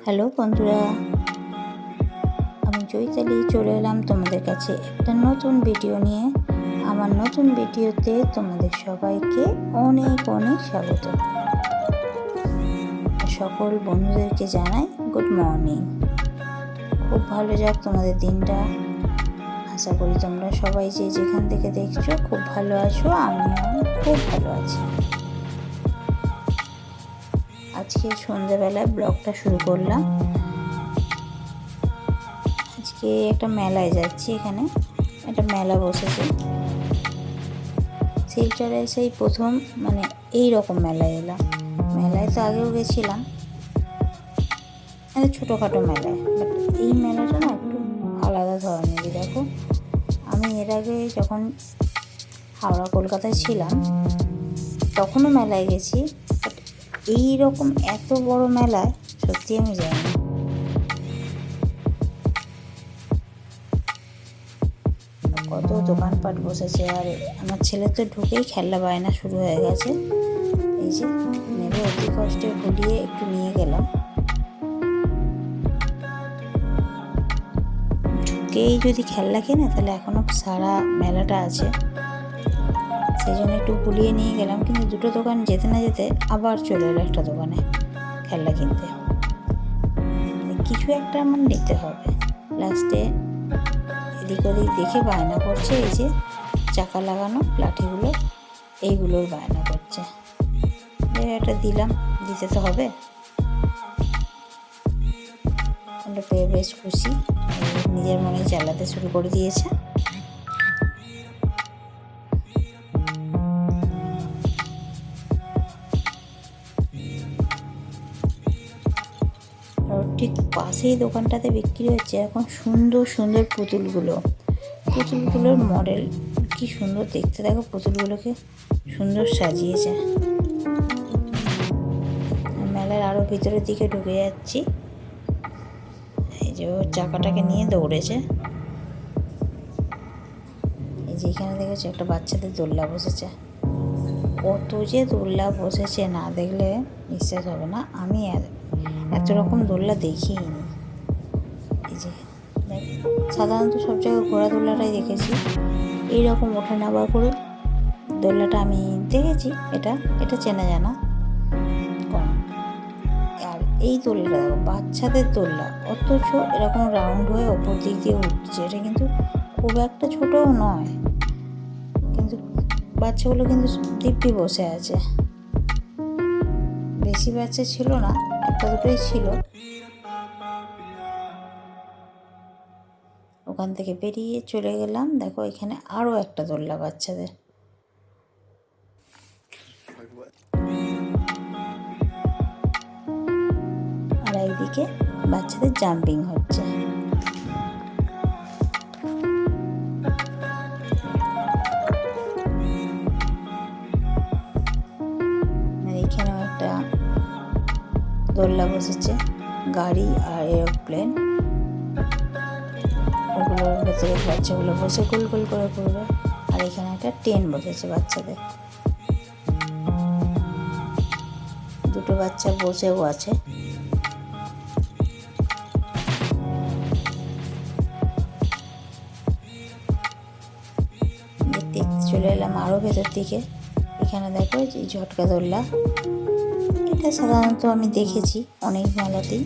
Hello বন্ধুরা, আমি চৈতালি চলে এলাম তোমাদের কাছে একটা নতুন ভিডিও নিয়ে। আমার নতুন ভিডিওতে তোমাদের সবাইকে অনেক অনেক স্বাগত। সকল বন্ধুদেরকে জানাই গুড মর্নিং। খুব ভালো যাক তোমাদের দিনটা। আশা করি তোমরা সবাই যে যেখান থেকে দেখছো খুব ভালো আছো, আমিও খুব ভালো আছি। আজকে সন্ধ্যাবেলায় ব্লগটা শুরু করলাম। আজকে একটা মেলায় যাচ্ছি। এখানে একটা মেলা বসেছে শিলচরে, সেই প্রথম এই রকম মেলায় এলাম। মেলায় তো আগেও গেছিলাম, ছোটোখাটো মেলায়, বাট এই মেলাটা না একটু আলাদা ধরনের। দেখো, আমি এর আগে যখন হাওড়া কলকাতায় ছিলাম তখনও মেলায় গেছি, বাট এই রকম এত বড় মেলায় সত্যি আমি যাইনি। কত দোকানপাট বসেছে, আর আমার ছেলে তো ঢুকেই খেলনা বায়না শুরু হয়ে গেছে। এই যে নেবে, অতি কষ্টে ঘুরিয়ে একটু নিয়ে গেলাম। ঢুকেই যদি খেলনা কেনে তাহলে এখনও সারা মেলাটা আছে, সেই জন্য একটু ভুলিয়ে নিয়ে গেলাম। কিন্তু দুটো দোকান যেতে না যেতে আবার চলে এলো একটা দোকানে খেলনা কিনতে। কিছু একটা আমার নিতে হবে। লাস্টে এদিক ওদিক দেখে বায়না করছে, এই যে চাকা লাগানো লাঠিগুলো, এইগুলোর বায়না করছে। একটা দিলাম, দিতে তো হবে। ওটা পেয়ে বেশ খুশি, নিজের মনে চালাতে শুরু করে দিয়েছে। আর ঠিক পাশেই দোকানটাতে বিক্রি হচ্ছে এখন সুন্দর সুন্দর পুতুলগুলোর মডেল কি সুন্দর দেখতে। দেখো, পুতুলগুলোকে সুন্দর সাজিয়েছে। মেলার আরও ভিতরের দিকে ঢুকে যাচ্ছি। এই যে ও চাকাটাকে নিয়ে দৌড়েছে। এই যে এখানে দেখেছি একটা বাচ্চাদের দোলনা বসেছে। কত যে দোলনা বসেছে, না দেখলে বিশ্বাস হবে না। আমি এত রকম দোলনা দেখিনি। এই যে সাধারণত সব জায়গায় ঘোড়া দোলনাটাই দেখেছি, এইরকম ওঠা নামা করে দোলনাটা আমি দেখেছি। এটা চেনা জানা কম। আর এই দোলনাটা দেখো, বাচ্চাদের দোলনা, অথচ এরকম রাউন্ড হয়ে ওপর দিক দিয়ে উঠছে। এটা কিন্তু খুব একটা ছোটও নয়, কিন্তু বাচ্চাগুলো কিন্তু দিব্যি বসে আছে। বেশি বাচ্চা ছিল না, একটা দুটোই ছিল। ওখান থেকে বেরিয়ে চলে গেলাম। দেখো, এখানে আরও একটা দোলনা বাচ্চাদের। আর এইদিকে বাচ্চাদের জাম্পিং হচ্ছে। এখানেও একটা দোলনা বসেছে, গাড়ি আর এরোপ্লেন। ওগুলোর ভেতরে বাচ্চাগুলো বসে গোল গোল করে ঘুরবে। আর এখানে একটা ট্রেন বসেছে বাচ্চাদের। দুটো বাচ্চা বসেও আছে। দেখতে চলে এলাম আরও ভেতর দিকে। এখানে দেখো যে ঝটকা দোলনা, এটা সাধারণত আমি দেখেছি অনেক মেলাতেই।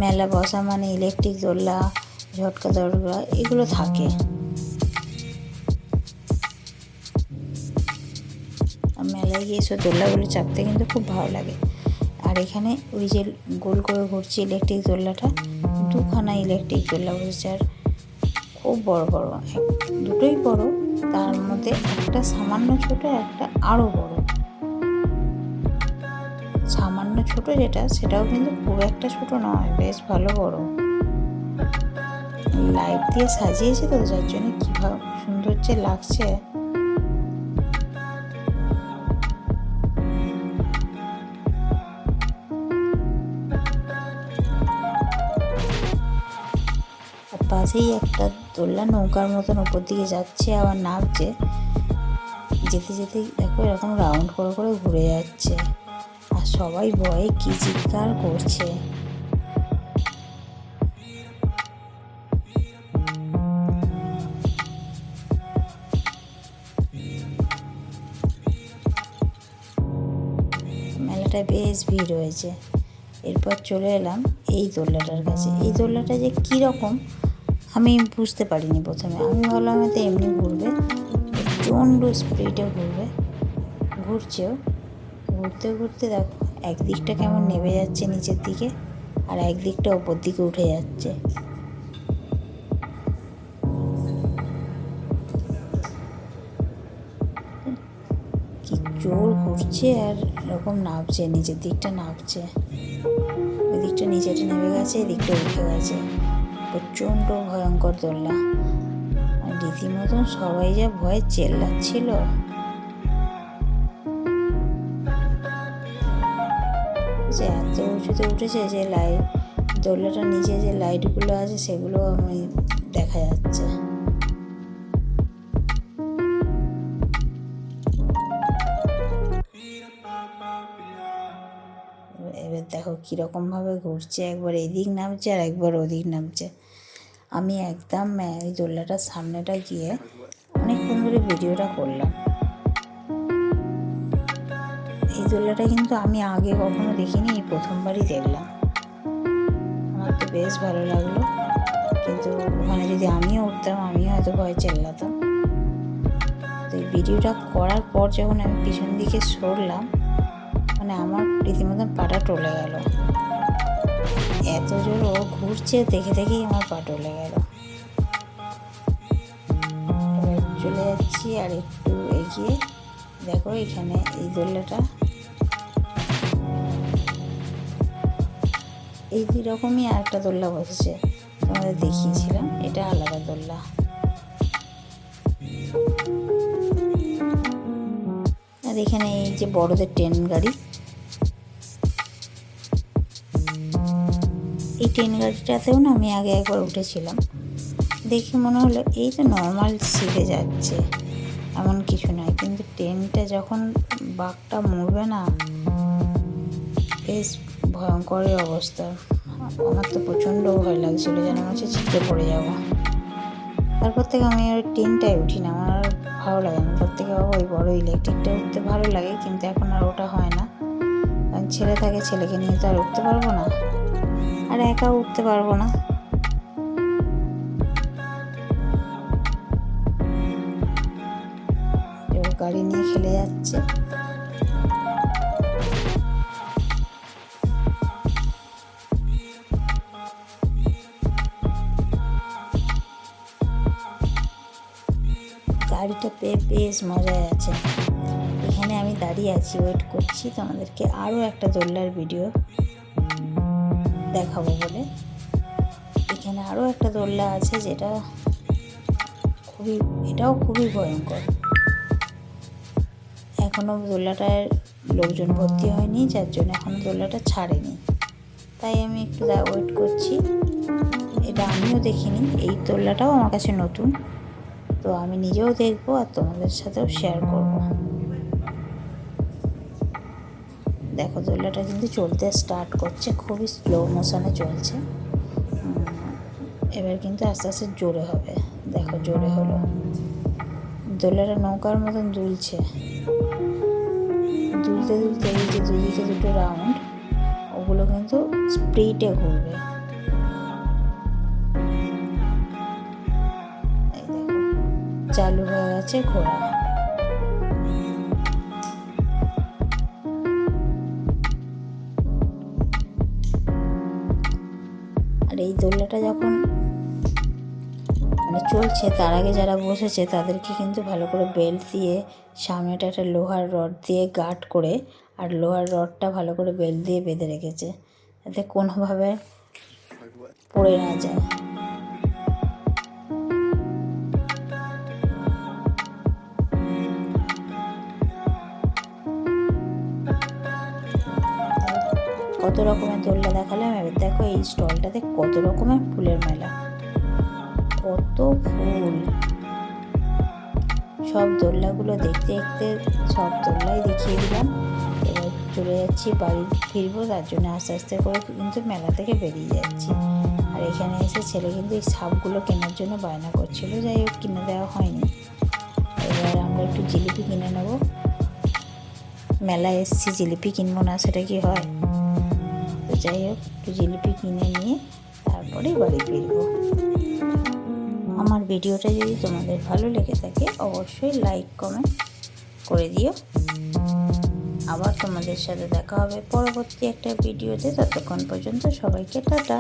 মেলা বসা মানে ইলেকট্রিক দোলনা, ঝটকা দোলনা এগুলো থাকে। মেলায় গিয়ে এসব দোলনাগুলো চাপতে কিন্তু খুব ভালো লাগে। আর এখানে ওই যে গোল করে ঘুরছে ইলেকট্রিক দোলনাটা, দুখানা ইলেকট্রিক দোলনা বসেছে। আর খুব বড় বড়, দুটোই বড়, তার মধ্যে একটা সামান্য ছোট, একটা আরও বড়। সামান্য ছোট যেটা, সেটাও কিন্তু খুব একটা ছোট নয়, বেশ ভালো বড়। লাইট দিয়ে সাজিয়েছে তো, যার জন্য কীভাবে সুন্দর যে লাগছে। পাশেই একটা দোলনা নৌকার মতন উপর দিকে যাচ্ছে, আবার নামছে। যেতে যেতে দেখো এরকম রাউন্ড করে করে ঘুরে যাচ্ছে। আর সবাই ভয়ে কি চিৎকার করছে। দোলনাটায় বেশ ভিড় হয়েছে। এরপর চলে এলাম এই দোলনাটার কাছে। এই দোলনাটা যে কীরকম আমি বুঝতে পারিনি প্রথমে। আমি ভাবলাম হয়তো এমনি ঘুরবে, প্রচণ্ড স্পিডে ঘুরবে, ঘুরছেও। ঘুরতে ঘুরতে দেখো একদিকটা কেমন নেমে যাচ্ছে নিচের দিকে, আর একদিকটা ওপর দিকে উঠে যাচ্ছে। কি জোর ঘুরছে আর এরকম নামছে, নিচের দিকটা নামছে, ওই দিকটা নিচেটা নেমে গেছে, এদিকটা উঠে গেছে। প্রচণ্ড ভয়ঙ্কর দোলনা। আর রীতিমতন সবাই যা ভয়ে চেল্লাচ্ছিল। যে এত উঁচুতে উঠেছে যে দোলনাটার নিচে যে লাইটগুলো আছে সেগুলো আমি দেখা যাচ্ছে। এবার দেখো কীরকমভাবে ঘুরছে, একবার এদিক নামছে আর একবার ওদিক নামছে। আমি একদম ওই দোলনাটার সামনেটা গিয়ে অনেকক্ষণ ধরে ভিডিওটা করলাম। এই দোলনাটা কিন্তু আমি আগে কখনো দেখিনি, এই প্রথমবারই দেখলাম। আমার তো বেশ ভালো লাগলো, কিন্তু ওখানে যদি আমিও উঠতাম আমিও হয়তো ভয় চেল্লাতাম। তো এই ভিডিওটা করার পর যখন আমি পিছন দিকে সরলাম, মানে আমার রীতিমতন পাটা টলে গেল। এত জোর ও ঘুরছে দেখে দেখেই আমার পা টলে গেল। এবার চলে যাচ্ছি আর একটু এগিয়ে, দেখো এখানে এই দোলনাটা এই রকমই আর একটা দোলনা বসেছে, তোমাদের দেখিয়েছিলাম, এটা আলাদা দোলনা। আর এখানে এই যে বড়দের ট্রেন গাড়ি, এই ট্রেন গাড়িটাতেও না আমি আগে একবার উঠেছিলাম। দেখে মনে হলো এই তো নর্মাল সিটে যাচ্ছে, এমন কিছু নয়। কিন্তু ট্রেনটা যখন বাঁকটা মুড়বে না, বেশ ভয়ঙ্করই অবস্থা। আমার তো প্রচণ্ড ভয় লাগছিলো, যেন মনে হচ্ছে ছিটকে পড়ে যাবো। তারপর থেকে আমি ওই ট্রেনটায় উঠি না, আমার আর ভালো লাগে না। তার থেকে ওই বড় ইলেকট্রিকটা উঠতে ভালো লাগে, কিন্তু এখন আর ওটা হয় না। কারণ ছেলে থাকে, ছেলেকে নিয়ে তো আর উঠতে পারবো না, আর একাও উঠতে পারবো না। গাড়ি নিয়ে খেলে যাচ্ছে। গাড়িটা পেয়ে বেশ মজায় আছে। এখানে আমি দাঁড়িয়ে আছি, ওয়েট করছি তোমাদেরকে আরও একটা দোলনার ভিডিও দেখাবো বলে। এখানে আরও একটা দোলনা আছে, যেটা এটাও খুবই ভয়ঙ্কর। এখনও দোলনাটায় লোকজন ভর্তি হয়নি, যার জন্য এখনও দোলনাটা ছাড়েনি, তাই আমি একটু ওয়েট করছি। এটা আমিও দেখিনি, এই দোলনাটাও আমার কাছে নতুন, তো আমি নিজেও দেখবো আর তোমাদের সাথেও শেয়ার করব। দেখো দোলনাটা কিন্তু চলতে স্টার্ট করছে, খুবই স্লো মোশনে চলছে। এবার কিন্তু আস্তে আস্তে জোরে হবে। দেখো জোরে হলো, দোলনাটা নৌকার মতন দুলছে। দুলতে দুলতে এই যে দুদিকে দুটো রাউন্ড, ওগুলো কিন্তু স্পিডে ঘুরবে। এই দেখো চালু হয়ে গেছে ঘোরা। আর এই দোলনাটা যখন মানে চলছে, তার আগে যারা বসেছে তাদেরকে কিন্তু ভালো করে বেল্ট দিয়ে, সামনেটা একটা লোহার রড দিয়ে গার্ড করে, আর লোহার রডটা ভালো করে বেল্ট দিয়ে বেঁধে রেখেছে, যাতে কোনোভাবে পড়ে না যায়। কত রকমের দোলনা দেখালাম, এবার দেখো এই স্টলটাতে কত রকমের ফুলের মেলা, কত ফুল। সব দোলনাগুলো দেখতে দেখতে সব দোলনাই দেখিয়ে দিলাম। এবার চলে যাচ্ছি বাড়ি ফিরবো, তার জন্য আস্তে আস্তে করে কিন্তু মেলা থেকে বেরিয়ে যাচ্ছি। আর এখানে এসে ছেলে কিন্তু এই সাপগুলো কেনার জন্য বায়না করছিল, যাই হোক কিনে দেওয়া হয়নি। এবার আমরা একটু জিলিপি কিনে নেবো, মেলায় এসছি, জিলিপি কিনবো না সেটা কি হয়? তো যাই হোক, একটু জিলিপি কিনে নিয়ে তারপরেই বাড়ি ফিরবো। আমার ভিডিওটা যদি তোমাদের ভালো লেগে থাকে অবশ্যই লাইক কমেন্ট করে দিও। আবার তোমাদের সাথে দেখা হবে পরবর্তী একটা ভিডিওতে। ততক্ষণ পর্যন্ত সবাইকে টাটা।